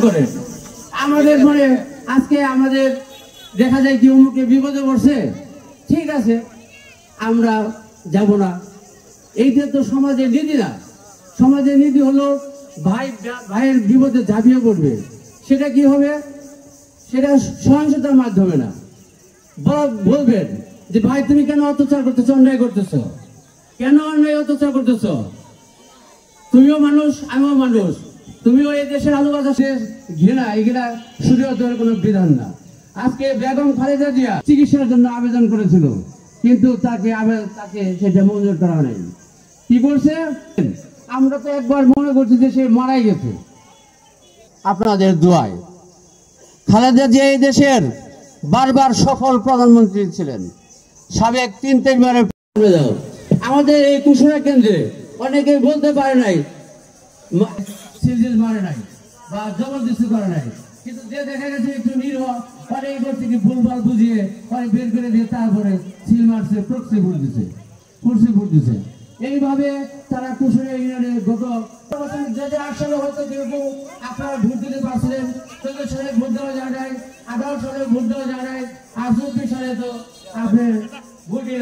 করেন। আমাদের মনে আজকে আমাদের দেখা যায় কি অমুকে বিপদে পড়ছে, ঠিক আছে আমরা যাব না, এইটা তো সমাজের নীতি না। সমাজের নীতি হলো ভাইয়ের বিপদে ঝাঁপিয়ে পড়বে, সেটা কি হবে? সেটা সহিংসতার মাধ্যমে না, বলবেন যে ভাই তুমি কেন অত্যাচার করতেছো, অন্যায় করতেছো, কেন অন্যায় অত্যাচার করতেছো? তুমিও মানুষ, আমিও মানুষ, তুমিও এই দেশের আলু বাতাসে ঘৃণা, এগুলা শরীয়তের কোনো বিধান না। আজকে বেগম খালেদা জিয়া চিকিৎসার জন্য আবেদন করেছিল, কিন্তু তাকে সেটা মঞ্জুর করা হয়নি। কি করছে? আমরা তো একবার মনে করছি যে সে মারাই গেছে। আপনাদের দোয়ায় খালেদা জিয়া এই দেশের বারবার সফল প্রধানমন্ত্রী ছিলেন, সাবেক 3-4বারের। আমাদের এই কুশরা কেন্দ্রে অনেকে বলতে পারে নাই, মারে নাই বা জবরদস্তি করে নাই, কিন্তু যে দেখা গেছে একটু নিরহ অনেক করছে কি ভুলভাল বুঝিয়ে অনেক বের করে দিয়ে তারপরে সিল মারছে, প্রক্সি ভোট দিছে। এইভাবে তারা কুশরা ইউনিয়নে গত বছর 2008 সালে হয়তো কেউ আপনারা ভোট দিতে পারছিলেন, 14 সালে ভোট দেওয়া যায় নাই, 18 সালে ভোট দেওয়া যায় নাই, আর 24 সালে তো আপনার ভোটই